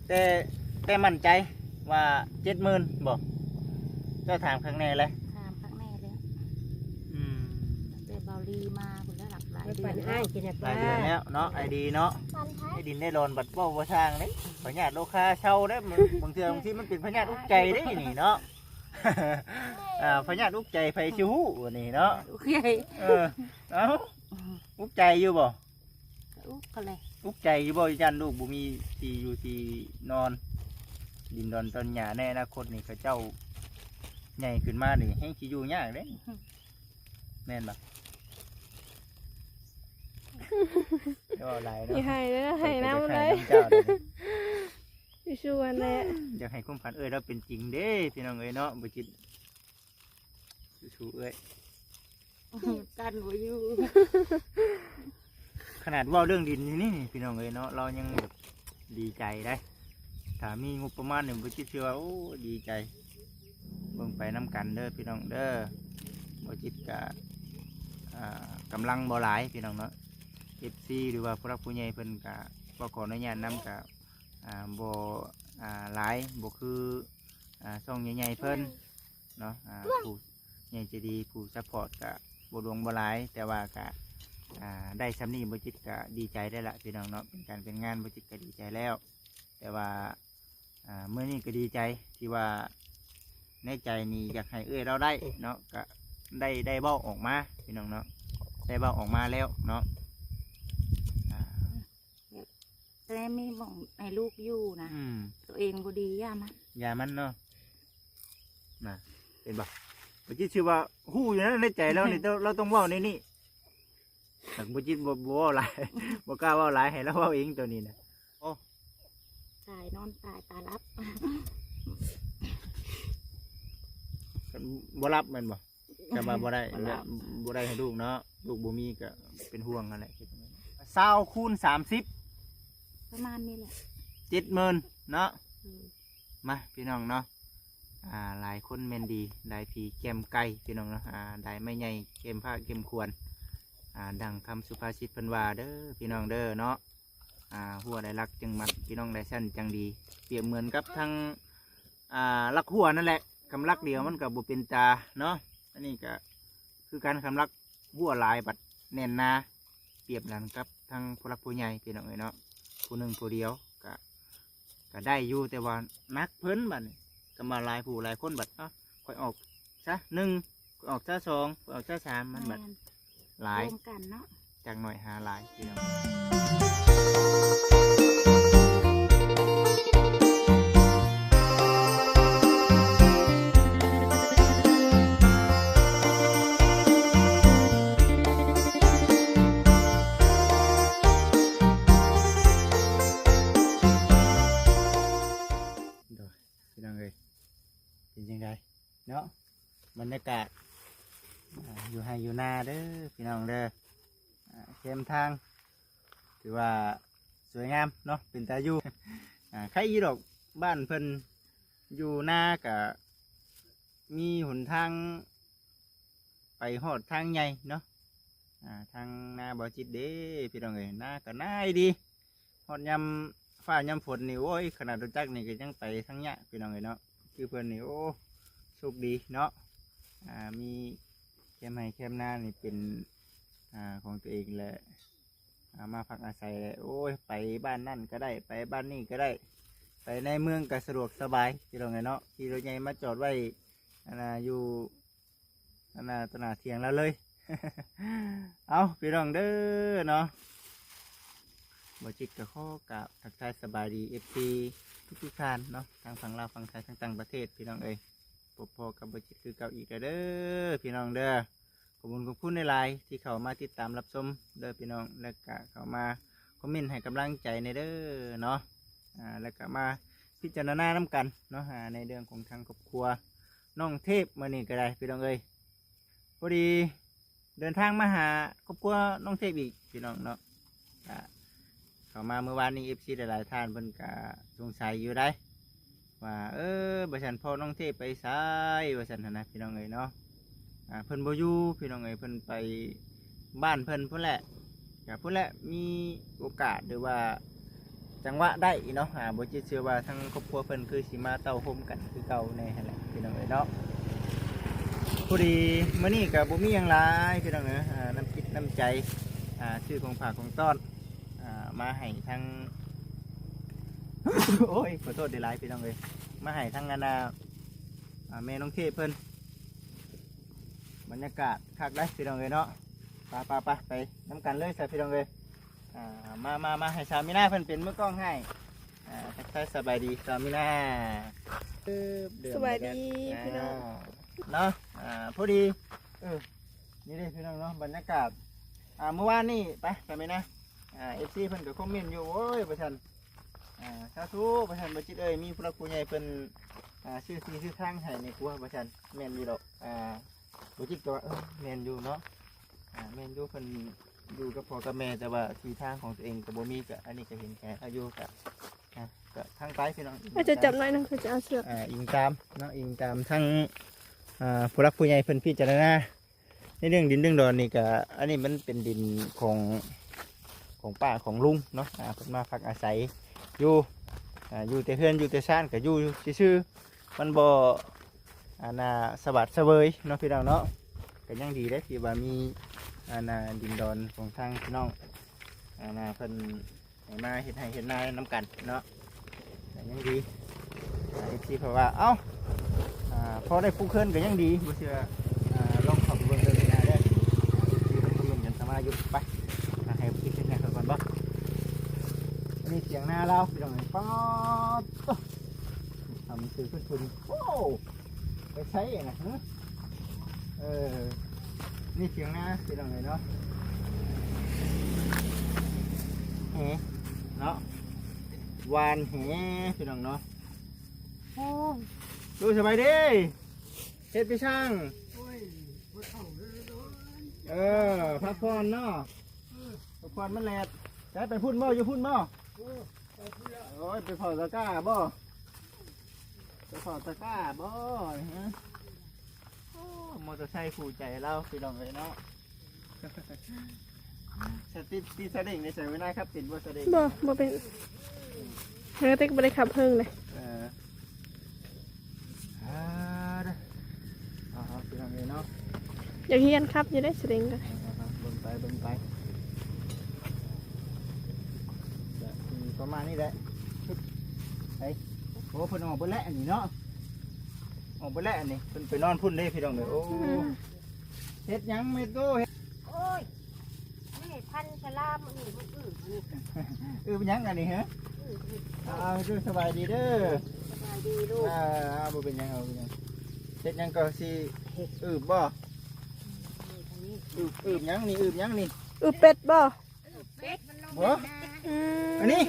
แต่แต่มั่นใจว่า70,000บ่เจ้าถามข้างในเลย ถามข้างแน่แล้ว อืม แต่เบาลีมาคุณแล้วหลักหลาย มัน เดื ปั อน น แล้ ให้ ว กินนะ ห ป้า ลายเดือนแล้วเนาะไอดีเนาะไอดินได้โดนบัดเว้าบ่ช่างเด้พญาติโลคาเช่าเด้มันบางเทื่อบางทีมันเป็นพญาติอุกใจเด้นี่เนาะ พญาติอุกใจไผสิฮู้ว่านี่เนาะ โอเค เออเอ้าอุกใจอยู่บ่ อุ๊บก็เลย อุกใจอยู่บ่ยันลูกบ่มีที่อยู่ที่นอน ดินดอนต้นหญ้าในอนาคตนี่เขาเจ้าใหญ่ขึ้นมานี่แฮงสิอยู่ยากเด้แม่นบ่ก็หลาย อ เนาะ ย่าให้เลยนะให้น้ำเลย เจ้านี่ อยู่ชวนแหละ อยากให้ความฝันเราเป็นจริงเด้พี่น้องเอ้ยเนาะบ่จิตสู้เอ้ย กันหัวอยู่ ขนาดเว่าเรื่องดินนี่พี่น้องเอ้ยเนาะเรายังแบบดีใจได้ถ้ามีงบประมาณเนี่ยบ่จิตเชื่อว่าโอ้ดีใจเบิ่งไปน้ำกันเด้อพี่น้องเด้อบ่จิตกะกำลังบ่หลายพี่น้องเนาะ FC หรือว่าผู้รักผู้ใหญ่เพิ่นกะบ่ขออนุญาตนำกะบ่หลายบ่คือช่องใหญ่ๆเพิ่นเนาะผู้ใหญ่ใจดีผู้ซัพพอร์ตกะบ่หลวงบ่หลายแต่ว่ากะได้สำนีบ่จิตกะดีใจได้ละพี่น้องเนาะเป็นการเป็นงานบ่จิตกะดีใจแล้ว แต่ว่าเมื่อนี้ก็ดีใจที่ว่าในใจนี่อยากให้เอ้ยเราได้เนาะก็ได้เบ้าออกมาพี่น้องเนาะได้เบ้าออกมาแล้วเนาะ แต่ไม่มองให้ลูกอยู่นะ อืม ตัวเองบ่ดีย่ามัน ยามันเนาะน่ะเป็นบ่บ่จิตชื่อว่าฮู้อยู่นะในใจแล้วนี่เราต้องเว้าในนี่แต่บ่จิตบ่เว้าหลาย บ่กล้าเว้าหลายให้เราเว้าเองตัวนี้นะ ตายนอนตายตารับ บ่รับแมันบ่ก็มาบ่ได้บ่ได้ให้ลูกเนาะลูกบ่มีก็เป็นห่วงนั่นแหละ20คูณ30 ประมาณนี้แหละ 70,000เนาะ อืม มาพี่น้องเนาะหลายคนแม่นดีได้ผีแก้มไก่พี่น้องเนาะได้ไม่ใหญ่เก้มผ้าเก้มควรดังคำสุภาษิตเพิ่นว่าเด้อพี่น้องเด้อเนาะหัวได้รักจึงมัดพี่น้องได้สั้นจังดีเปรียบเหมือนกับทั้งรักหัวนั่นแหละคำรักเดียวมันกับบุเป็นตาเนาะอันนี้ก็คือการคำรักหัวหลายบัดแน่นนาเปรียบนั้นกับทั้งผู้รักผู้ใหญ่พี่น้องเอ้ยเนาะผู้หนึ่งผู้เดียวก็ได้อยู่แต่ว่านักเพิ่นบัดนี้ก็มาหลายผู้หลายคนบัดค่อยออกซะ1ค่อยออกซะ2ค่อยออกซะ3มันบัด แม่น หลาย รวมกันเนาะ จากหน่อยหาหลายพี่น้องพี่น้องเลยเป็นยังไงเนาะบรรยากาศอยู่ให้อยู่หน้าเด้อพี่น้องเด้อเข้มทางถือว่าสวยงามเนาะเป็นตาอยู่ ใครอีดอกบ้านเพิ่นอยู่หน้ากับมีหนทางไปหอดทางใหญ่เนาะทางหน้าบ่อจิตเด้พี่น้องเอ้ยหน้าก็น่าดีหอดยำฟ้ายำฝนนี่โอ้ยขนาดรถจักรนี่ก็ยังไปทั้งเนี้ยพี่น้องเอ้ยเนาะคือเพิ่นนี่โอ้โชคดีเนาะมีแคมป์ให้แคมป์หน้านี่เป็นของตัวเองแหละมาพักอาศัยเลยโอ้ยไปบ้านนั่นก็ได้ไปบ้านนี่ก็ได้ไปในเมืองก็สะดวกสบายที่เราไงเนาะที่รถใหญ่มาจอดไว้อยู่ตนาเทียงแล้วเลย เอาพี่น้องเด้อเนาะบ่จิตกับข้อกับทักทายสบายดีFCทุกท่านเนาะทางฝั่งลาวฝั่งไทยทั้งต่างประเทศพี่น้องเอ้ยพอกับบ่จิตคือเก่าอีกเด้อพี่น้องเด้อขอบคุณในไลน์ที่เขามาติดตามรับชมเด้อพี่น้องแล้วก็เขามาคอมเมนต์ให้กำลังใจในเด้อเนาะแล้วก็มาพิจารณาน้ำกันเนาะในเรื่องของทางครอบครัวน้องเทพมานี่ก็ได้พี่น้องเอ้ยพอดีเดินทางมาหาครอบครัวน้องเทพอีกพี่น้องเนาะเขามาเมื่อวานนี้FCหลายๆท่านเพิ่นก็สงสัยอยู่ได้ว่าบ่ฉันพ่อน้องเทพไปไสว่าฉันนะพี่น้องเอ้ยเนาะเพิ่นบ่อยู่พี่น้องเอ้ยเพิ่นไปบ้านเพิ่นพุ่นแหละพุ่นแหละมีโอกาสหรือว่า จังหวะได้เนาะบ่จิตเชื่อว่าทั้งครอบครัวเพิ่นคือสิมาเต้าโฮมกันคือเก่าในหั่นแหละพี่น้องเอ้ยเนาะพอดีมื้อนี้ก็บ่มีหยังหลายพี่น้องเอ้ยน้ำจิตน้ำใจชื่อของฝากของต้อนมาให้ทั้ง โอ้ยขอโทษได้หลายพี่น้องเอ้ยมาให้ทั้งแม่น้องเทพเพิ่นบรรยากาศคักได้พี่น้องเอ้ยเนาะไปน้ำกันเลยใส่พี่น้องเอ้ยมาให้สามีนาเพิ่นเป็นมือกล้องให้ทักทายสบายดีสามีนาเดือ สวัสดีพี่น้อง เนาะพอดีนี่เลยพี่น้องเนาะบรรยากาศเมื่อวานนี่ไปสามีนาFC เพิ่นก็คอมเมนต์อยู่โอ้ยประชันสาธุประชันบ่จิตเอ้ยมีผู้รักผู้ใหญ่เพิ่นชื่อที่ชื่อทางให้ในครัวประชันแม่นอยู่ดอกบ่จิตก็ว่าแม่นอยู่เนาะแม่นอยู่เพิ่นอยู่กับพ่อกับแม่แต่ว่าที่ทางของตัวเองก็บ่มีก็อันนี้ก็เห็นแค่อายุก็ทางไปพี่น้อง อาจจะจับหน่อยนึงคือจะเอาเสือก อิงตามเนาะอิงตามทั้งผู้รักผู้ใหญ่เพิ่นพิจารณาในเรื่องดินเรื่องดอนนี่ก็อันนี้มันเป็นดินของป้าของลุงเนาะเพิ่นมาพักอาศัยอยู่แต่เพื่อนอยู่แต่ชานก็อยู่ซื่อๆมันบ่สวัสดิ์เสวยเนาะพี่น้องเนาะก็ยังดีได้ที่ว่ามีดินดอนของทางพี่น้องเพิ่นให้มาเฮ็ดให้เฮ็ดนาน้ำกันเนาะก็ยังดีที่เพราะว่าเอ้าพอได้ปลูกเขื่อนก็ยังดีบ่เชื่อลองเข้าไปเบิ่งเด้อนะเด้อที่มันคอมเมนต์กันสมาอยู่ไปให้พี่คิดแน่ก่อนบ่อันนี้เสียงนาเราพี่น้องป๊อดทำสื่อขึ้นทุนโอ้ไปใช้นะฮะนี่เสียงนาพี่น้องเนาะเนาะวานแหพี่น้องเนาะดูสบายดีเฮ็ดพี่ช่างพักผ่อนเนาะพักผ่อนมันแหลดใช้ไปพุ่นบ่อยู่พุ่นบ่โอ้ยไปเผาตะกร้าบ่ไปเผาตะกร้าบ่ฮะมอเตอร์ไซค์คู่ใจเราพี่น้องเลยเนาะติดสลิงในใส่ไว้นะครับติดบ่สลิง บ่เป็นเฮ้ยเต็กบ่ได้ขับเพิ่งเลยพี่น้องเลยเนาะ อยากเฮียนครับอยู่ได้เสด็งกัน เบิ่งไปประมาณนี้แหละไอ้โอ้เพิ่นออกเบิ่แล้วอันนี้เนาะออกเบิ่แล้วอันนี้เพิ่นไปนอนพุ่นเลยพี่น้องเลยโอ้เฮ็ดหยังไม่โตเฮ็ด โอ้ยนี่พันสลามนี่มันเป็นหยังอันนี้ฮะดูสบายดีเด้อ สบายดีลูก บ่เป็นหยังเอาเป็นหยังเฮ็ดหยังก็สิบ่อึบหยังนี่เป็ดบ่ เป็ดมันลง บ่อันนี้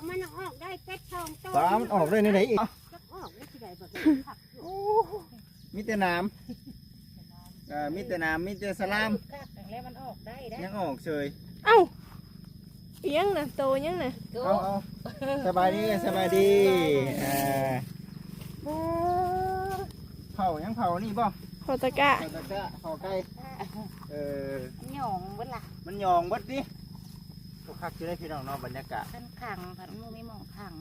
มันออกได้เป็ดทองโต ปลามันออกได้ในไหนอีก ออกได้ที่ใดบ่ได้ผัก มีแต่น้ำมีแต่สลาม แล้วมันออกได้ได้ ยังออกเฉย เอ้ายังน่ะโตยังน่ะ เอาสบายดีเผายังเผานี่บ่ ขอตะกะ เผาไก่หย่องเบิดล่ะ มันยองเบิดดิทุกคักจะได้พี่น้องเนาะบรรยากาศ ขันขังผัดมือไม่มองขัง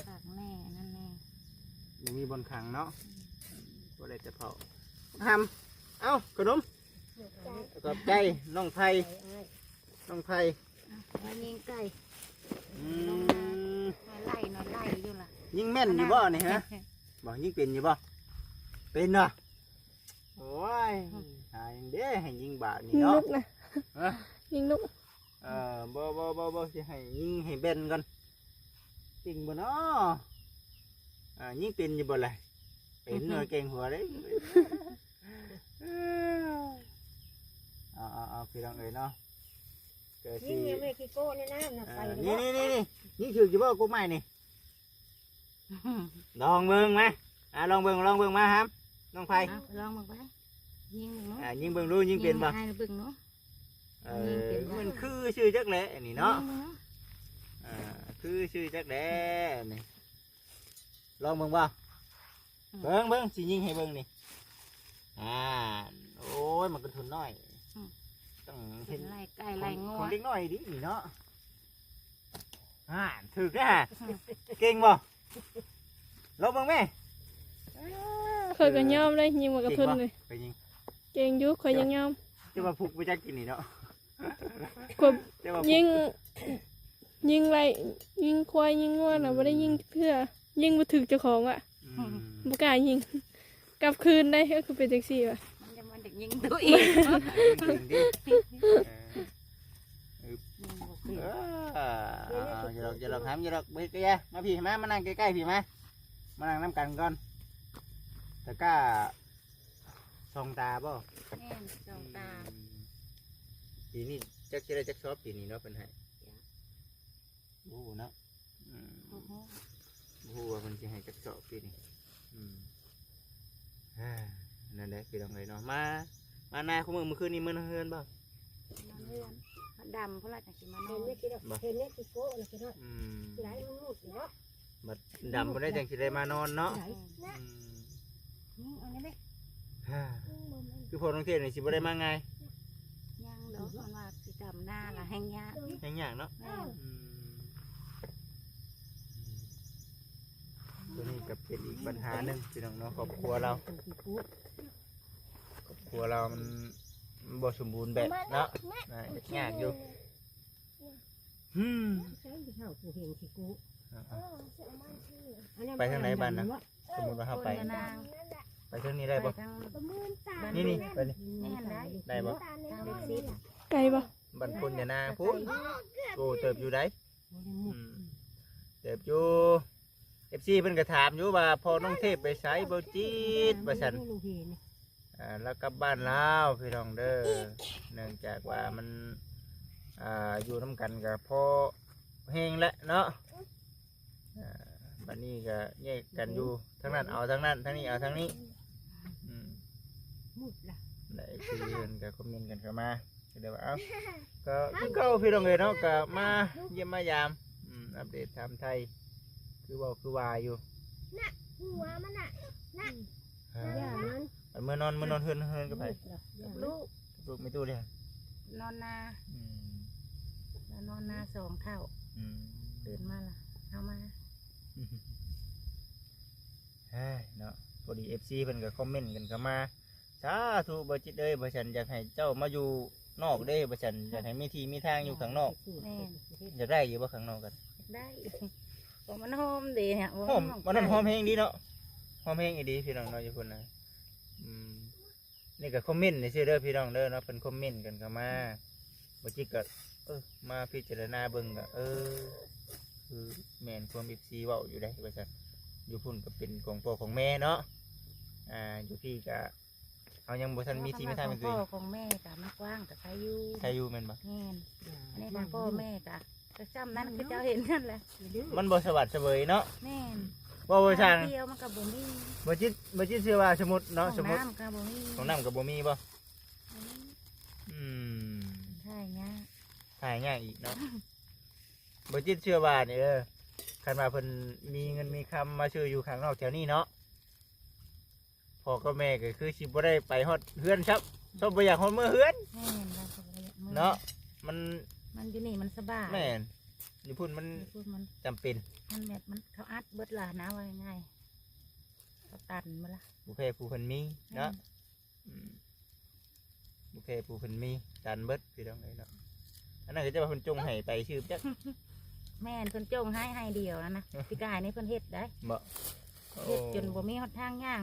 ขังแม่นั่นแน่ มีบนขังเนาะก็เลยจะเผาทำเอาขนมกับไก่น้องไผ่ว่ายิงไก่ ไล่นอนไล่อยู่ล่ะ ยิงแม่นอยู่บ่นี่ฮะบอกยิงเป็นอยู่บ่เป็นเนาะโอ้ยหายเด้ให้ยิงบาทนี่ ยิง เนาะ ลูกนะยิงลูก บ่สิให้ยิงให้เบนก่อนจริงบ่เนาะยิงเป็นอยู่บ่ล่ะเป็นหน่วยเก่งหัวเด้เอาพี่น้องเอ้ยเนาะเกิดสิ ยิงไม่กี่โก้เนี่ยนะไป นี่ยิงถืออยู่บ่กูไม่นี่ลองเบิ่งมาลองเบิ่งมาครับน้องไผ่ ลองมึงไปยิงมึงเนาะ ยิงเบิ่งรู้ยิงเป็นบ่ ให้เบิ่งเนาะ มันคือชื่อจักแหละนี่เนาะคือชื่อจักแหละนี่ลองเบิ่งบ่เบิ่งสิยิงให้เบิ่งนี่โอ้ยมันเป็นทุนน้อยต้อง เห็นไล่ไก่ไล่งัว คนเล็กน้อยดินี่เนาะ ถึกนะฮะเก่งบ่ลบบ้างไหม เคยก็ยอมเลยยิงมากระเพิ่นเลย ไปยิง เก่งอยู่คอยยังยอม จะมาผูกไปจักกินนี่เนาะ กบ จะมา ยิงไรยิงควายยิงง้อน่ะบ่ได้ยิงเพื่อยิงบ่ถึกเจ้าของอ่ะบ่กล้ายิงกลับคืนได้ก็คือเป็นจังซี่ว่ะ มันจะมันเด็กยิงตัวเอง อย่าหลอกหามอย่าหลอกไปกันยะมาพี่มานั่งใกล้ๆพี่มานั่งน้ำกันก่อนแต่ก้าส่องตาบ่ แน่นสองตา ปีนี้จักจะได้จักชอบปีนี้เนาะเป็นไห้โอ้เนาะ โอ้โห โอ้ว่ามันจะให้จักชอบปีนี้นั่นแหละพี่น้องเลยเนาะมาหน้าของมึงคืนนี้มึงเฮือนบ่ มันเลื่อนมันดำเพราะอะไรจังสิมานอ เห็น น เนี่ยคิดว่าเห็นเนี่ยคิดโก้อะไรคิดว่าไหลมันมุดเนาะ บัดดำบ่ได้จังสิได้มานอนเนาะ นี่เอาได้ไหม คือพอน้องเทพนี่สิบ่ได้มาไง ยังเดี๋ยวมันว่าสิดำหน้าละแห้งยาก แห้งยากเนาะ แม่น ตัวนี้ก็เป็นอีกปัญหาหนึ่งพี่น้องเนาะครอบครัวเรามันบ่สมบูรณ์แบบเนาะยากอยู่ ใช้ที่เท่าผู้เห็นที่กู ไปทางไหนบ้านนะสมมติว่าเข้าไป คนละนาง ไปทางนี้ได้ ไป ปะ ทาง นี่ไปนี่ แน่นได้ ได้ปะ ทางเล็กซิด ไกลบ่ บ้านคนอย่านาพูดโอ้เติบอยู่ได้เติบอยู่FCเพิ่นก็ถามอยู่ว่าพอน้องเทพไปไสบ่จีดว่าซั่นแล้วกลับบ้านลาวพี่น้องเด้อเนื่องจากว่ามันอยู่น้ำกันกับพ่อแห้งแล้วเนาะบัดนี้ก็แยกกันอยู่ทั้งนั้นเอาทั้งนั้นทั้งนี้เอาทั้งนี้มุดละ ได้คุยกันกับคอมเมนต์กันเข้ามาเดี๋ยวเอาก็คือเก่าพี่น้องเลยเนาะก็มาเยี่ยมมายามอัปเดตไทม์ไทยคือว่าคือวายอยู่ หัวมันอ่ะ เมื่อนอนเฮือนก็ไป ลูก ลูกไม่ตู้เลย นอนนาแล้วนอนนาสองเท่าตื่นมาล่ะเอามา เนาะพอดีFCเพิ่นก็คอมเมนต์กันเข้ามาสาธุบ่จิตเอ้ยบ่ฉันอยากให้เจ้ามาอยู่นอกเด้บ่ฉันอยากให้มีที่มีทางอยู่ข้างนอกอยากได้อยู่บ่ข้างนอกกัน ได้ผมมันหอมดีเนี่ย หอมมันนั้นหอมแห้งดีเนาะหอมแห้งอีดีพี่น้องเนาะอยู่พุ่นน่ะนี่ก็คอมเมนต์นี่ซื่อเด้อพี่น้องเด้อเนาะเพิ่นคอมเมนต์กันเข้ามาบ่จิตก็มาพิจารณาเบิ่งก็คือแม่นความ FC เว้าอยู่ได้ว่าซั่นอยู่พุ่นก็เป็นของพ่อของแม่เนาะอยู่พี่ก็เอายังบ่ทันมีที่มีทางเป็นตัว พ่ เอ อง ของแม่กะมันกว้างกับใครอยู่ ใช่อยู่แม่นบ่ แม่นอันนี้ของพ่อแม่กะก็จำนั้นคือเจ้าเห็นนั่นแหละ มันบ่สวัสดิ์เสวยเนาะ แม่น บ่บ่ช่าง เดียวมันกับบ่มี บ่จิตเชื่อว่าสมมุติเนาะสมมุติ น้ำกับบ่มี ของน้ำก็บ่มีบ่ใช่เงี้ย ถ่ายง่ายอีกเนาะบ่จิตเชื่อว่านี่คันว่าเพิ่นมีเงินมีคำมาชื่ออยู่ข้างนอกแถวนี้เนาะพ่อกับแม่ก็คือสิบ่ได้ไปฮอดเฮือนครับชอบบ่อยากฮอดมื้อเฮือน แม่นเราก็บ่ได้มือ เนาะมัน มันอยู่นี่มันสบาย แม่นอยู่พุ่นมัน พูดมัน จำเป็น มันแบบมันเขาอัดเบิดล่ะนะว่าง่ายเขาตันมาละ บุเพผู้เพิ่นมีเนาะบุเพผู้เพิ่นมีดันเบิดพี่น้องเอ้ยเนาะอันนั้นก็จะว่าเพิ่นจงให้ไปชื่อจัก แม่นเพิ่นจงให้เดียวนะพี่กายนี่เพิ่นเฮ็ดได้ บ่ เฮ็ดจนบ่มีหนทางย่าง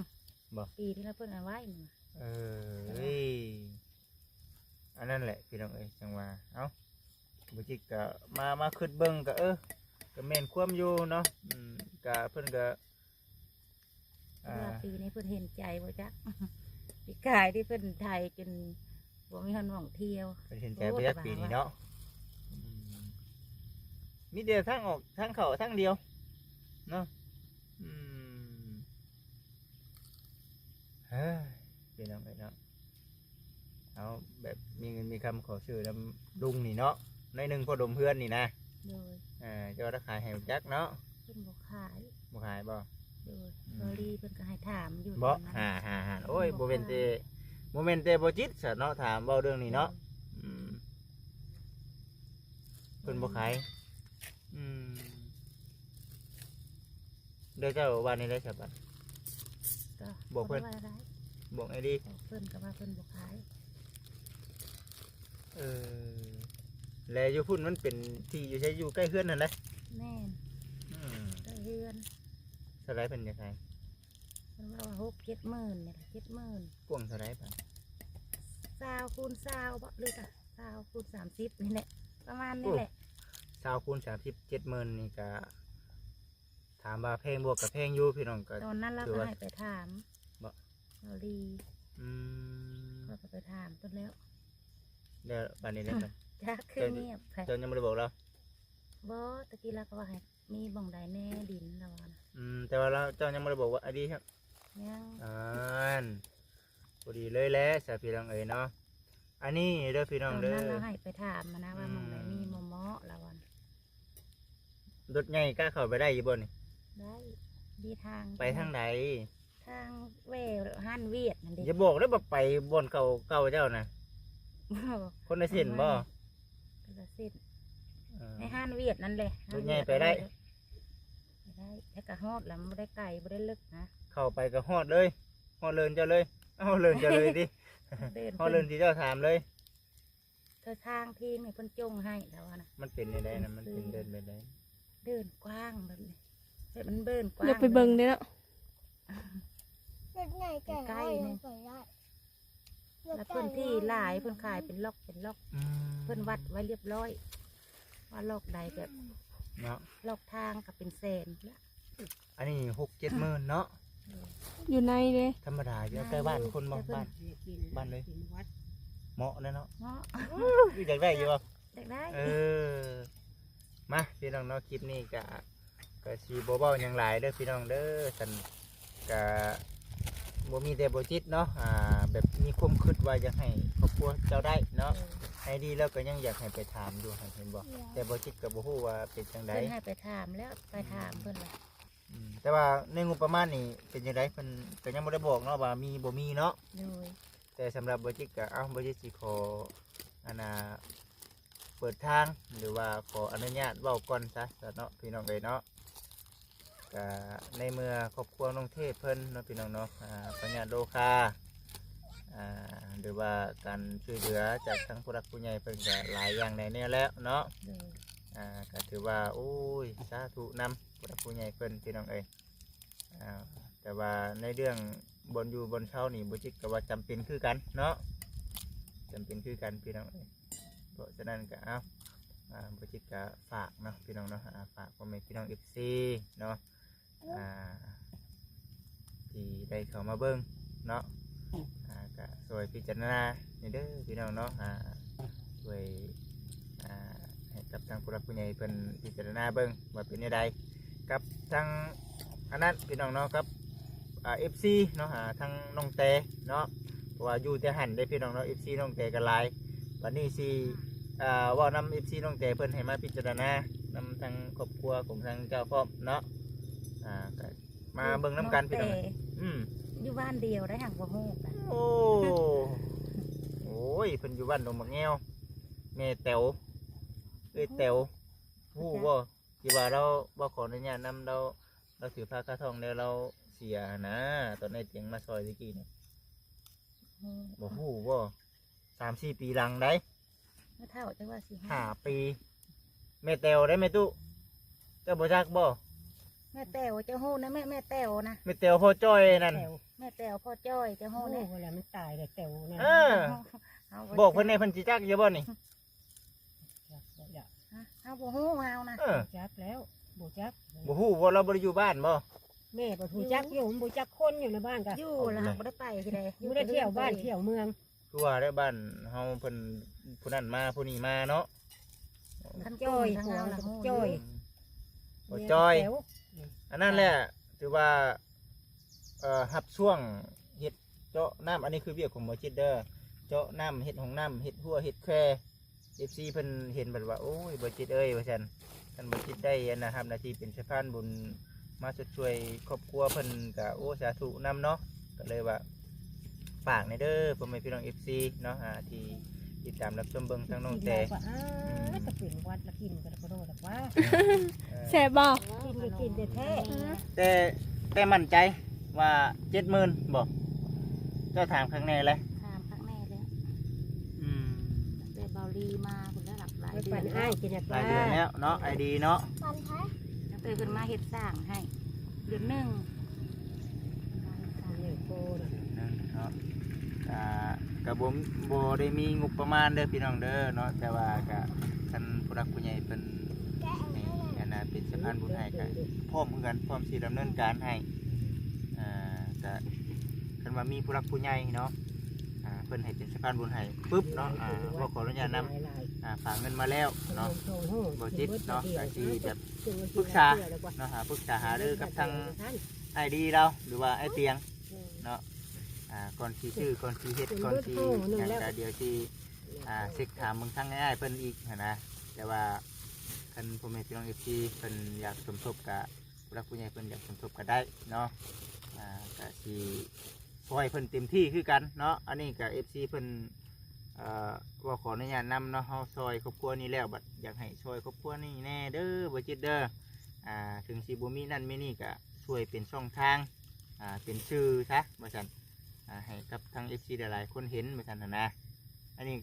บ่ ปีที่แล้วเพิ่นเอาไว้นี่ เอ้ยอันนั้นแหละพี่น้องเอ้ยจังว่าเอ้าบุจิกก็มาคิดเบิ่งก็ก็แม่นความอยู่เนาะก็เพิ่นก็ ว่าปีนี้เพิ่นเห็นใจบ่จ๊ะพี่กายที่เพิ่นไทยจนบ่มีคนหม่องเที่ยว เพิ่นเห็นใจไปยักปีนี้เนาะมีเดียวทางออกทางเข้าทางเดียวเนาะพี่น้องเอ้ยเนาะเอาแบบมีเงินมีคำขอชื่อแล้วลุงนี่เนาะในหนึ่งพอดมเพื่อนนี่นะ โดย เจ้าราคายให้จักเนาะ เพิ่นบ่ขาย บ่ขายบ่ โดยเบอรี่เพิ่นก็ให้ถามอยู่ บ่ ตอนนั้น ฮ่าโอ้ยบ่เป็นเตบ่จิตซะเนาะถามเว้าเรื่องนี้เนาะเพิ่นบ่ขาย อืมเดี๋ยวเจ้าวันนี้ได้ฉบับ ก็ บอกเพิ่น ว่าได้ บอกไอ้ดี บอกเพิ่นก็ว่าเพิ่นบ่ขาย เออแล้วอยู่พุ่นมันเป็นที่อยู่ใช้อยู่ใกล้เฮือนนั่นแหละ แม่น อืม ได้เฮือน เท่าไรเป็นยังไง เพิ่นว่า6-7 หมื่นเนี่ย70,000 กว้างเท่าไรป่ะ 20 คูณ 20บ่หรือจ้ะ20 คูณ 30นี่แหละประมาณนี้แหละ 20 คูณ 37,000นี่ก็ถามว่าแพงบวกกับแพงอยู่พี่น้องก็ ตอนนั้นเรา ถือ ก็ ว่า ให้ไปถาม บ่ เราดี อืม เราก็ไปถามต้นแล้ว เดี๋ยวบัดนี้ได้ครับ จ้าคือเงียบไป เจ้ายังไม่ได้บอกเรา บ่ตะกี้เราก็ว่าให้มีบ่องใดแน่ดินเราอะนะ แต่ว่าเราเจ้ายังไม่ได้บอกว่าอดีครับ ยัง พอดีเลยแหละสาพี่น้องเอ๋ยเนาะอันนี้เด้อพี่ ต น้ อ อง น เด้อ นั้นเราให้ไปถามมานะว่าบ่องใดมีมอมอเราอะนะ รถใหญ่กล้าเข้าไปได้อยู่บ่นี่ ได้ดีทาง ไปทางไหน ทางเวฮั่นเวียดนั่นดิ อย่าบอกได้อบ่ไปบ่อนเก่าเจ้านะ บ่ คนในเส้นบ่ ไปละเส้น เออ ในฮั่นเวียดนั่นแหละ รถใหญ่ไปได้ ไปได้แต่ก็ฮอดแล้วมันบ่ได้ไกลบ่ได้ลึกนะ เข้าไปก็ฮอดเลยฮอดเลินเจ้าเลยเอาเลินเจ้าเลยดิ เดิน ฮอดเลินที่เจ้าถามเลย เธอทางทีนี่เพิ่นจงให้แล้วอะนะ มันเป็นในใดนะมันเป็นเดินไปได้ เดินกว้างแบบนี้แบบมันเดินกว้าง อย่าไปเบิ่งเด้อเนาะ รถใหญ่แก่ ใกล้ อ้อย นี่ ยังไปได้ แล้วพื้นที่หลายเพิ่นขายเป็นล็อกเป็นล็อก อืม เพิ่นวัดไว้เรียบร้อย ว่าล็อกใดแบบ เนาะ ล็อกทางกับเป็นแสนละ อันนี้6-7 หมื่นเนาะ อยู่ในเด้ ธรรมดาอยู่ใกล้บ้านคนบ่บ้าน บ้านเลย เหมาะแล้วเนาะ เนาะ อยากได้อยู่บ่ อยากได้ เออ มาพี่น้องเนาะคลิปนี้ก็สีโบเบ้าหยังหลายเด้อพี่น้องเด้อสันก็บ่มีแต่บ่จิตเนาะแบบมีความคิดว่าอยากให้ครอบครัวเจ้าได้เนาะให้ดีแล้วก็ยังอยากให้ไปถามอยู่เห็นบ่แต่บ่จิตก็บ่ฮู้ว่าเป็นจังได เพิ่นให้ไปถามแล้วไปถามเพิ่นว่า แต่ว่าในงบประมาณนี่เป็นจังไดเพิ่นก็ยังบ่ได้บอกเนาะว่ามีบ่มีเนาะ โดย แต่สำหรับบ่จิตก็บ่จิตสิขออันน่ะเปิดทางหรือว่าขออนุญาตเว้าก่อนซะเนาะพี่น้องเอ้ยเนาะก็ในเมื่อครอบครัวน้องเทพเพิ่นเนาะพี่น้องเนาะปัญญาโลคาหรือว่าการช่วยเหลือจากทั้งผู้รักผู้ใหญ่เพิ่นก็หลายอย่างในแนวแล้วเนาะ โดย ก็ถือว่าโอ้ยสาธุนำผู้รักผู้ใหญ่เพิ่นพี่น้องเอ้ยแต่ว่าในเรื่องบนอยู่บนเช่านี่บ่จิตก็ว่าจำเป็นคือกันเนาะจำเป็นคือกันพี่น้องเอ้ยเพราะฉะนั้นก็เอาบจิตก็ฝากเนาะพี่น้องเนาะฝากพ่อแม่พี่น้อง FC เนาะที่ได้เข้ามาเบิ่งเนาะก็ช่วยพิจารณานี่เด้อพี่น้องเนาะช่วยให้กับทางผู้รักผู้ใหญ่เพิ่นพิจารณาเบิ่งว่าเป็นจังไดกับทางอันนั้นพี่น้องเนาะกับFC เนาะทางน้องแต่เนาะเพราะว่าอยู่แต่หันได้พี่น้องเนาะ FC น้องแต่ก็หลายวันนี้สิว่านำ FC น้องแต่เพิ่นให้มาพิจารณานำทางครอบครัวของทางเจ้าพ่อมเนาะก็มาเบิ่งน้ำกันพี่น้อง แต่ อืม อยู่บ้านเดียวได้ห่างบ่ฮู้กัน โอ้โอ้ยเพิ่นอยู่บ้านดงบักแง้วแม่แต๋วเอ้ยแต๋วฮู้บ่ที่ว่าเราบ่ขออนุญาตนำเราถือผ้ากระทองแล้วเราเสียนะตอนในเตียงมาซอยตะกี้เนี่ยบ่ฮู้บ่3-4 ปีหลังได้ เมื่อเท่าจังว่าสิ 5 ปีแม่แต๋วได้แม่ตุเจ้าบ่จักบ่ แม่แต้วจะฮู้นะแม่แต้วนะ แม่แต๋วพ่อจ้อยนั่น แม่แต้วพ่อจ้อยจะ โอ้ ฮู้ โห เนี่ย เวลามันตายแต่เต่วนะ เออบอกเพิ่นให้เพิ่นสิจักอยู่บ่นี่ เฮาบ่ฮู้เฮานะ เออ จักแล้วบูจัก บ่ฮู้ว่าเราบ่ได้อยู่บ้านบ่ แม่บูจักอยู่บูจักคนอยู่ในบ้านกัน อยู่ล่ะบ่ได้ไปที่ใด บูได้เที่ยวบ้านเที่ยวเมือง คือว่าได้บ้านเฮาเพิ่นผู้นั้นมาผู้นี้มาเนาะ คัน จ้ จ้ อ อย ย หั ทาง ว เฮาล่ะฮู้ จ้อย บ่จอย แต๋ว อันนั้นแหละถือว่าหับช่วงเฮ็ดเจาะน้ำอันนี้คือเวียกของหมอจิตเด้อเจาะน้ำเฮ็ดของน้ำเฮ็ดหัวเฮ็ดแคว FC เพิ่นเห็นแบบว่าโอ้ยบ่จิตเอ้ยว่าซั่นท่านบ่จิตได้อันนะครับหน้าที่เป็นสะพานบุญมาช่วยครอบครัวเพิ่นก็โอ้สาธุนํเนาะก็เลยว่าฝากในเด้อพ่อแม่พี่น้อง FC เนาะที่ ติดตามรับชมเบิ่งทั้งน้องแต่ ก็ก็เป็นวัดละกินก็บ่โดดว่า แซ่บบ่ กินก็กินแต่แท้ แต่มั่นใจว่า70,000บ่เจ้าถามข้างในเลย ถามข้างแน่แล้ว อืม ตั้งแต่เบาลีมาคุณแล้วหลักหลาย ไป เดื ปั่ อน น อ้ายกิน หลายเดือนแล้วเนาะไอดีเนาะ ปั่นแท้ ตั้งแต่ขึ้นมาเฮ็ดสร้างให้เดือนหนึ่ง นี่โกน นั่นเนาะกะบ่ได้มีงบประมาณเด้อพี่น้องเด้อเนาะแต่ว่าก็ท่านผู้รักผู้ใหญ่เพิ่นให้อันน่ะเป็นสะพานบุญให้ก็พร้อมคือกันพร้อมสิดำเนินการให้ก็คันว่ามีผู้รักผู้ใหญ่เนาะเพิ่นให้เป็นสะพานบุญให้ปึ๊บเนาะว่าขออนุญาตนำฝากเงินมาแล้วเนาะบ่จิตเนาะก็สิแบบปรึกษาเนาะปรึกษาหารือกับทางไอดีเราหรือว่าไอเตียงเนาะก่อนที่ชื่อก่อนที่เฮ็ดก่อนที่อย่างแต่เดียวที่เช็คถามเบิ่งทางง่ายๆเพิ่นอีกหั้นนะแต่ว่าคันพ่อแม่พี่น้อง FC เพิ่นอยากสมทบกับผู้รักผู้ใหญ่เพิ่นอยากสมทบก็ได้เนาะก็สิช่วยเพิ่นเต็มที่คือกันเนาะอันนี้กับ FC เพิ่นว่าขออนุญาตนำเนาะเฮาซอยครอบครัวนี้แล้วบัดอยากให้ช่วยครอบครัวนี้แน่เด้อบ่จิตเด้อถึงสิบ่มีนั่นมีนี่ก็ช่วยเป็นช่องทางเป็นชื่อซะว่าซั่นให้กับทาง FC หลายๆคนเห็นว่าซั่นน่ะนะอันนี้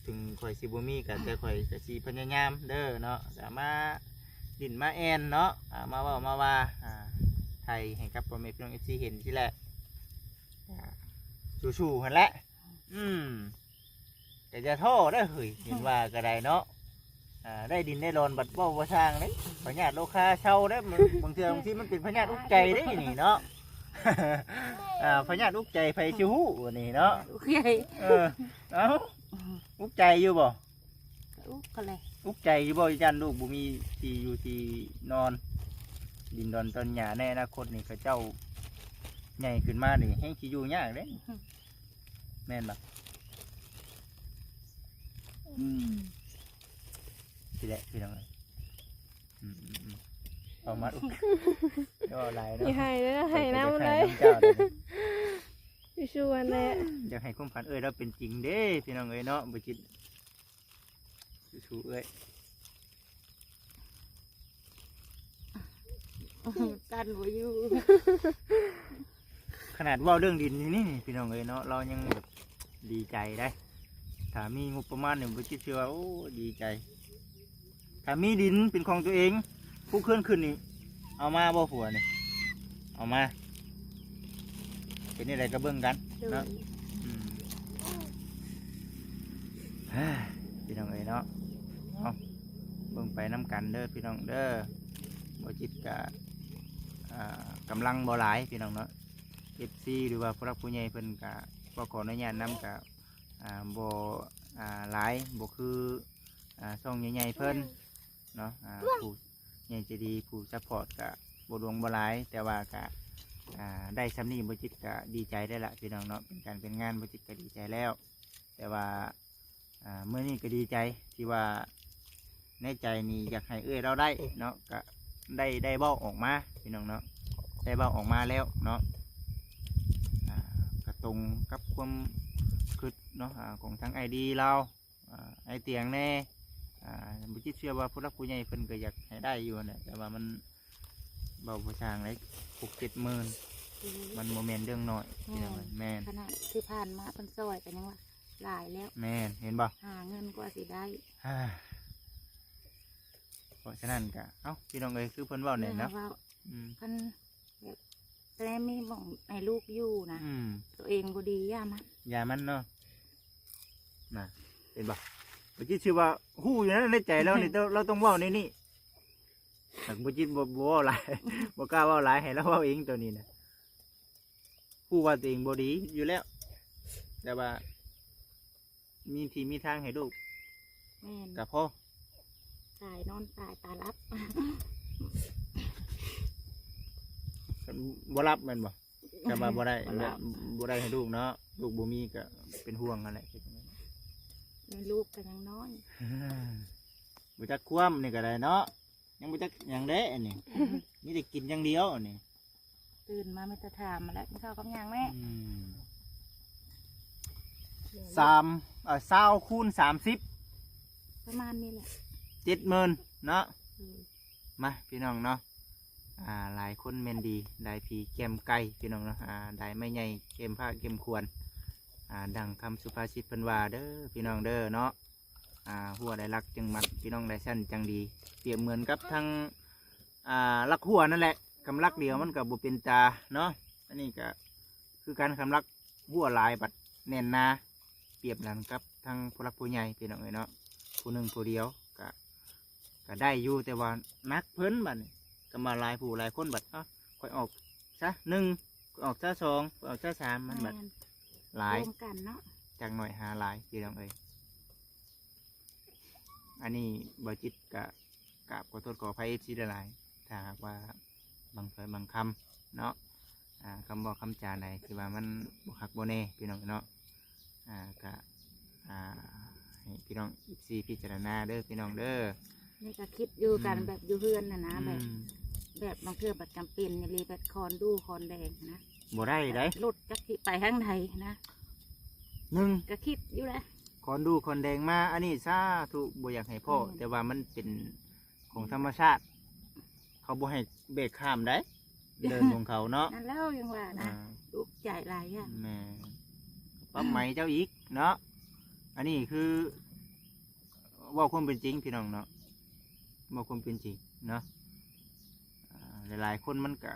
ถึงข่อยสิบ่มีก็แต่ข่อยก็สิพยายามเด้อเนาะสามารถดินมาแอนเนาะมาเว้ามาว่าไทยให้กับพ่อแม่พี่น้อง FC เห็นสิแหละชูๆหั่นแหละแต่จะโทษได้เฮ้ยเห็นว่าก็ได้เนาะได้ดินได้รอนบัดเว้าบ่สร้างเด้พญาติโลคาเช่าเด้บางเทื่อบางทีมันเป็นพญาติอุกใจเด้นี่เนาะ พญาติอุกใจไผสิฮู้นี่เนาะ โอเค เอ้าอุกใจอยู่บ่ อุ๊ก็เลย อุกใจอยู่บ่จันลูกบ่มีที่อยู่ที่นอน ดินดอนตอนหญ้าในอนาคตนี่เขาเจ้าใหญ่ขึ้นมานี่แฮงสิอยู่ยากเด้แม่นบ่สิแหละพี่น้องเอามาอุกก็หลายเนาะ อย่าให้เลยนะให้น้ำเลย เจ้าเด้อ ชวนเลย อยากให้ความฝันเราเป็นจริงเด้พี่น้องเนาะบ่จิตสู้กันหัวอยู่ ขนาดว่าเรื่องดินนี่พี่น้องเนาะเรายังแบบดีใจได้ถ้ามีงบประมาณบ่จิตเชื่อว่าโอ้ดีใจถ้ามีดินเป็นของตัวเองผู้เคลื่อนขึ้นนี่เอามาบ่ผัวนี่เอามาเป็นอะไรก็เบิ่งกันเนาะพี่น้องเนาะเอาเบิ่งไปน้ำกันเด้อพี่น้องเด้อบ่จิตกะกำลังบ่หลายพี่น้องเนาะ FC หรือว่าผู้รักผู้ใหญ่เพิ่นกะบ่ขออนุญาตนำกะบ่หลายบ่คือช่องใหญ่ๆเพิ่นเนาะผู้ใหญ่ใจดีผู้ซัพพอร์ตกะบ่หลวงบ่หลายแต่ว่ากะได้ซ้ำนี้บ่จิตกะดีใจได้ละพี่น้องเนาะเป็นการเป็นงานบ่จิตกะดีใจแล้ว แต่ว่าเมื่อนี้ก็ดีใจที่ว่าในใจนี่อยากให้เราได้เนาะก็ได้เบ้าออกมาพี่น้องเนาะได้เบ้าออกมาแล้วเนาะก็ตรงกับความคิดเนาะของทั้งไอดีเราไอเตียงแน่บุจิตเชื่อว่าผู้รักผู้ใหญ่เพิ่นก็อยากให้ได้อยู่เนี่ยแต่ว่ามันเบาผู้ช่างเลย6-7 หมื่นมันโมเมนต์เรื่องน้อยพี่น้องแม่น ขนาดที่ผ่านมาเพิ่นซอยกันยังว่าหลายแล้ว แม่นเห็นบ่ หาเงินกว่าสิได้ เพราะฉะนั้นก็เอ้าพี่น้องเอ้ยคือเพิ่นเว้าเนี่ยเนาะ ว่าเพิ่นแบบแต่มีหม่องให้ลูกอยู่นะตัวเองบ่ดีย่ามัน อย่ามันเนาะน่ะเห็นบ่บ่จิตชื่อว่าฮู้อยู่นะในใจเรานี่เราต้องเว้าในนี่แต่บ่จิตบ่เว้าหลาย บ่กล้าเว้าหลายให้เราเว้าเองตัวนี้นะฮู้ว่าตัวเองบ่ดีอยู่แล้ว แต่ว่ามีที่มีทางให้ลูก แม่น ก็พอ ตายนอนตายตารับ บ่รับแม่นบ่แต่ว่าบ่ได้บ่ได้ให้ลูกเนาะลูกบ่มีก็เป็นห่วงนั่นแหละ ในลูกก็ยังน้อย บ่จักความนี่ก็ได้เนาะยังบ่จักหยังเด้อันนี้ มีแต่กินอย่างเดียวอันนี้ ตื่นมาไม่จะถามมาแล้วกินข้าวกับหยังแม่ ล 20คูณ30 ประมาณนี้แหละ 70,000เนาะ อืม มาพี่น้องเนาะหลายคนแม่นดีได้ผีแกมไก่พี่น้องเนาะได้ไม่ใหญ่เกมผ้าเกมควรดังคำสุภาษิตเพิ่นว่าเด้อพี่น้องเด้อเนาะหัวได้รักจังมัดพี่น้องได้สั้นจังดีเปรียบเหมือนกับทั้งรักหัวนั่นแหละคำรักเดียวมันกับบุเป็นตาเนาะอันนี้ก็คือการคำรักหัวหลายบัดแน่นหนาเปรียบกันกับทั้งผู้รักผู้ใหญ่พี่น้องเนาะผู้หนึ่งผู้เดียวก็ได้อยู่แต่ว่านักเพิ่นบัดนี้ก็มาหลายผู้หลายคนบัดค่อยออกซะ1ค่อยออกซะ2ค่อยออกซะ3มันบัดหลาย รวมกันเนาะ จากหน่อยหาหลายพี่น้องอันนี้บ่จิตกราบขอโทษขออภัยที่หลายถ้าหากว่าบางเผยบางคำเนาะคำบอกคำจาใดที่ว่ามันบกหักโบเน่พี่น้องเนาะก็ให้พี่น้องอีก4พิจารณาเด้อพี่น้องเด้อ นี่ก็คิดอยู่กัน อืม แบบอยู่เฮือนนะอืแบบ ม แบบบางเทื่อบัดจำเป็นนี่เลยแบบคอนดูคอนแดงนะ บ่ได้ได้ หลุดจักที่ไปข้างในนะ 1 ก็คิดอยู่แหละ คอนดูคอนแดงมาอันนี้ซาถูกบ่อยากให้พ่อ อืม แต่ว่ามันเป็นของธรรมชาติ เขาบ่ให้เบรกข้ามได้ เดินของเขาเนาะ นั่นแล้วยังว่านะ อ่า ลูกใจหลายอย่าง แม่ปั๊มไหมเจ้าอีกเนาะอันนี้คือเว่าความเป็นจริงพี่น้องเนาะเว่าความเป็นจริงเนาะหลายๆคนมันก็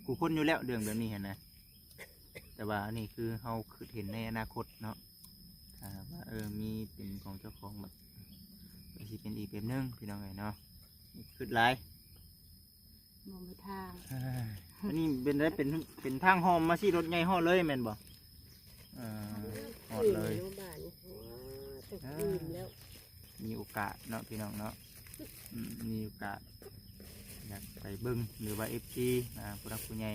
กูคนอยู่แล้วเรื่องแบบนี้เห็นนะแต่ว่าอันนี้คือเราคือเห็นในอนาคตเนาะว่ามีเป็นของเจ้าของแบบสิเป็นอีกแบบนึงพี่น้องเนาะคือหลาย มองไปทาง อันนี้เป็นได้เป็นทางหอมมาสิรถใหญ่ห่อเลยแม่นบ่หอดเลย โรงพยาบาลตกดื่มแล้ว มีโอกาสเนาะพี่น้องเนาะมีโอกาสอยากไปเบิ้งหรือว่าFGผู้รักผู้ใหญ่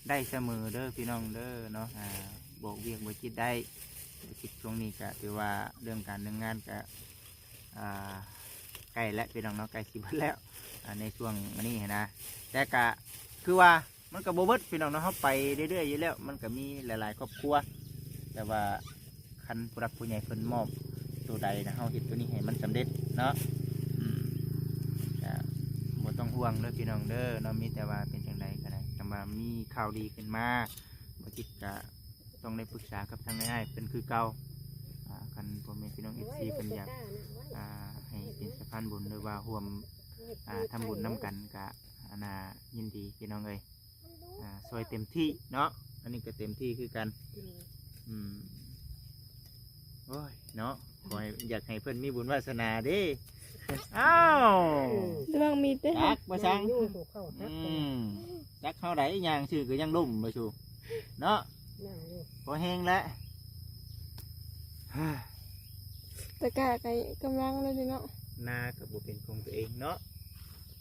ได้เสมอเด้อพี่น้องเด้อเนาะบอกเวียกบ่คิดได้บ่คิดช่วงนี้ก็ถือว่าเรื่องการเรื่องงานก็ใกล้และพี่น้องเนาะใกล้สิเบิดแล้วในช่วงนี้นะแต่ก็คือว่ามันก็บ่เบิดพี่น้องเนาะเฮาไปเรื่อยๆอยู่แล้วมันก็มีหลายๆครอบครัวแต่ว่าคันผู้รักผู้ใหญ่เพิ่นมอบตัวใดนะเฮาเฮ็ดตัวนี้ให้มันสำเร็จเนาะก็บ่ต้องห่วงเด้อพี่น้องเด้อเนาะมีแต่ว่าเป็นจังไดก็ได้แต่ว่ามีข่าวดีขึ้นมาบ่จิตก็ต้องได้ปรึกษากับทางนายๆเพิ่นคือเก่าคันพ่อแม่พี่น้อง FC เพิ่นอยากให้เป็นสะพานบุญหรือว่าร่วมทำบุญนำกันก็ยินดีพี่น้องเอ้ยซอยเต็มที่เนาะอันนี้ก็เต็มที่คือกันโอ้ยเนาะขอให้อยากให้เพื่อนมีบุญวาสนาเดิอ้าว ระวังมีดเด้อ จักมาสั่ง ยุ่งถูกเข้าทัก จักเข้าไหนยางชื่อก็ยังลุ่มมาชูเนาะ นั่งอยู่ พอแห้งแล้ว ตะกะไก่กำลังเลยเนาะ นากับบุเป็นของตัวเองเนาะ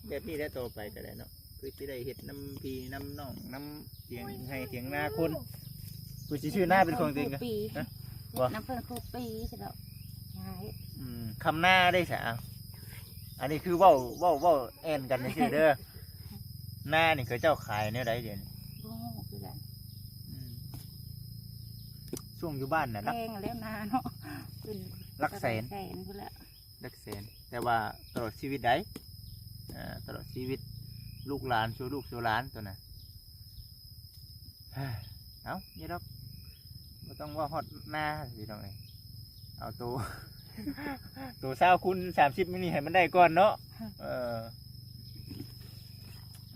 แบบนี้ได้โตไปก็ได้เนาะคือจะได้เห็ดน้ำพีน้ำน่องน้ำเถียงให้เถียงนาคนกูจะชื่อหน้าเป็นของตัวเองกัน ปี ฮะ น้ำเพิ่นครูปีใช่ไหมใช่ คำหน้าได้สะอันนี้คือเว้าแอนกันนี่คือเด้อหน้านี่เขาเจ้าขายเนี่ยได้เดี๋ยวนี้ โอ้คือกัน ช่วงอยู่บ้านน่ะ แพงแล้วนาเนาะเป็น ลักแสน แสนพุ่นละ ลักแสนแต่ว่าตลอดชีวิตได้ตลอดชีวิตลูกหลานชูลูกชูหลานตัวน่ะเอาเนี่ยดอกไม่ต้องว่าฮอดหน้าพี่น้องเลยเอาตัว ตัว20คูณ30มินิให้มันได้ก่อนเนาะ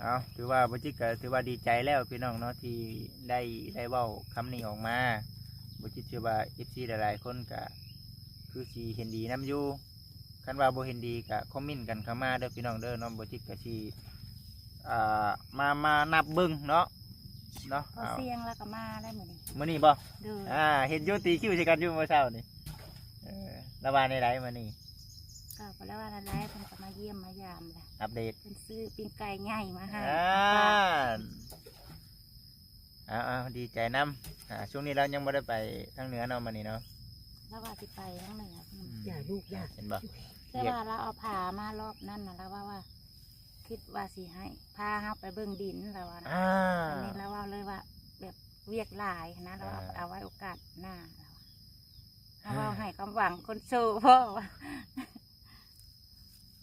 เอาถือว่าบจิตก็ถือว่าดีใจแล้วพี่น้องเนาะที่ได้เว้าคำนี้ออกมาบจิตเชื่อว่าFCหลายๆคนก็คือสีเห็นดีน้ำอยู่คันว่าบ่เห็นดีก็คอมเมนต์กันเข้ามาเด้อพี่น้องเด้อเนาะบจิตก็สิมานับเบิ่งเนาะพอเสียงแล้วก็มาได้เหมือนนี้ มื้อนี้บ่ เด้อ เห็นอยู่ตีคิวใส่กันอยู่เมื่อเช้านี่ระบาดในไรมื้อนี้ ก็ไปแล้วว่าอะไรเพิ่นก็มาเยี่ยมมายามแหละ อัปเดต เพิ่นซื้อปิ้งไก่ใหญ่มาให้ ดีใจนำช่วงนี้เรายังไม่ได้ไปทางเหนือเนาะมื้อนี้เนาะ แล้วว่าสิไปทั้งเหนือ อย่าลูกอย่า เห็นบ่ แต่ว่าเราเอาผ่ามารอบนั่นนะแล้วว่าคิดว่าสิให้พาเฮาไปเบิ่งดินแล้วนะอันนี้เราว่าเลยว่าแบบ เวียกหลายนะเราเอาไว้โอกาสหน้าเอาว่าให้ความหวังคนโซ่พ่อว่า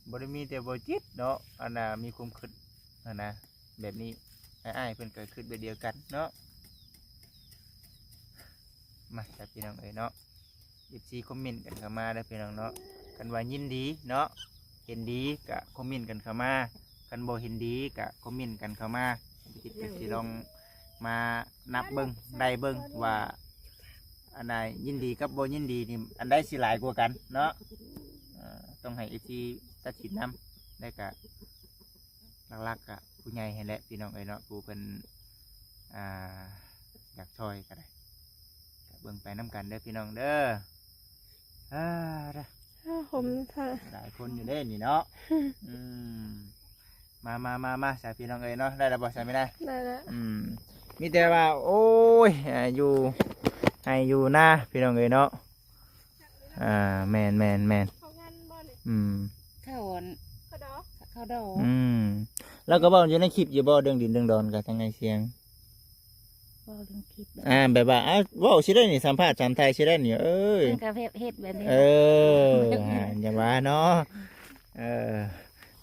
บ่ได้มีแต่บ่จิตเนาะอันน่ะมีความคิดอันน่ะแบบนี้อ้ายๆเพิ่นก็คิดแบบเดียวกันเนาะมาจ้ะพี่น้องเอ้ยเนาะ14คอมเมนต์กันเข้ามาเด้อพี่น้องเนาะกันว่ายินดีเนาะเห็นดีก็คอมเมนต์กันเข้ามากันบ่เห็นดีก็คอมเมนต์กันเข้ามาคิดก็สิลองมานับเบิ่งได้เบิ่งว่าอันใดยินดีกับบ่ยินดีนี่อันใดสิหลายกว่ากันเนาะต้องให้ FC ตัดสินนำได้กะหลักๆกะผู้ใหญ่ให้แหละพี่น้องเอ้ยเนาะผู้เพิ่นอยากช่วยก็ได้กะเบิ่งไปน้ำกันเด้อพี่น้องเด้อเด้อ ผมค่ะ หลายคนอยู่เด้นี่เนาะมาสายพี่น้องเอ้ยเนาะได้แล้วบ่ใช่ไม่ได้ ได้แล้ว มีแต่ว่าโอ้ยอยู่ให้อยู่หน้าพี่น้องเอ้ยเนาะแมน เขางานบ่เนี่ย เข้าอ่อน เขาดอก เข้าดอก แล้วก็บอกอยู่ในคลิปอยู่บ่เรื่องดินเรื่องดอนกับทางไงเสียง บ่เรื่องคิดแบบ แบบว่าว่าสิได้นี่สัมภาษณ์สามไทยสิได้นี่เอ้ย เพิ่นก็เฮ็ดแบบนี้ อย่าว่าเนาะ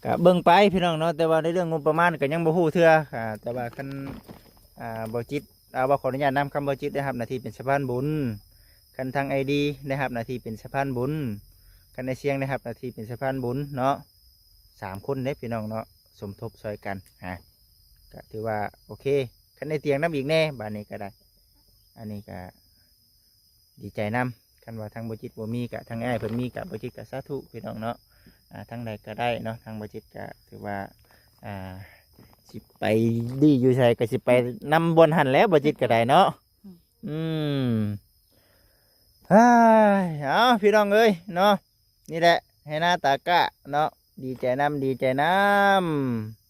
ก็เบิ่งไปพี่น้องเนาะแต่ว่าในเรื่องงบประมาณก็ยังบ่ฮู้เทื่อแต่ว่าคันบ่จิตว่าขออนุญาตนำคำบ่จิตได้รับหน้าที่เป็นสะพานบุญคันทาง ID ได้รับหน้าที่เป็นสะพานบุญคันในเสียงได้รับหน้าที่เป็นสะพานบุญเนาะ3คนเด้พี่น้องเนาะสมทบช่วยกันก็ถือว่าโอเคคันในเตียงน้ำอีกแน่บ้านนี้ก็ได้อันนี้ก็ดีใจนำคันว่าทางบ่จิตบ่มีกะทางอ้ายเพิ่นมีกะบ่จิตกะสาธุพี่น้องเนาะทางใดก็ได้เนาะทางบ่จิตก็ถือว่าสิไปดีอยู่ไสก็สิไปนำบนหันแล้วบ่จิตก็ได้เนาะเอาพี่น้องเอ้ยเนาะนี่แหละให้หน้าตากะเนาะดีใจนำ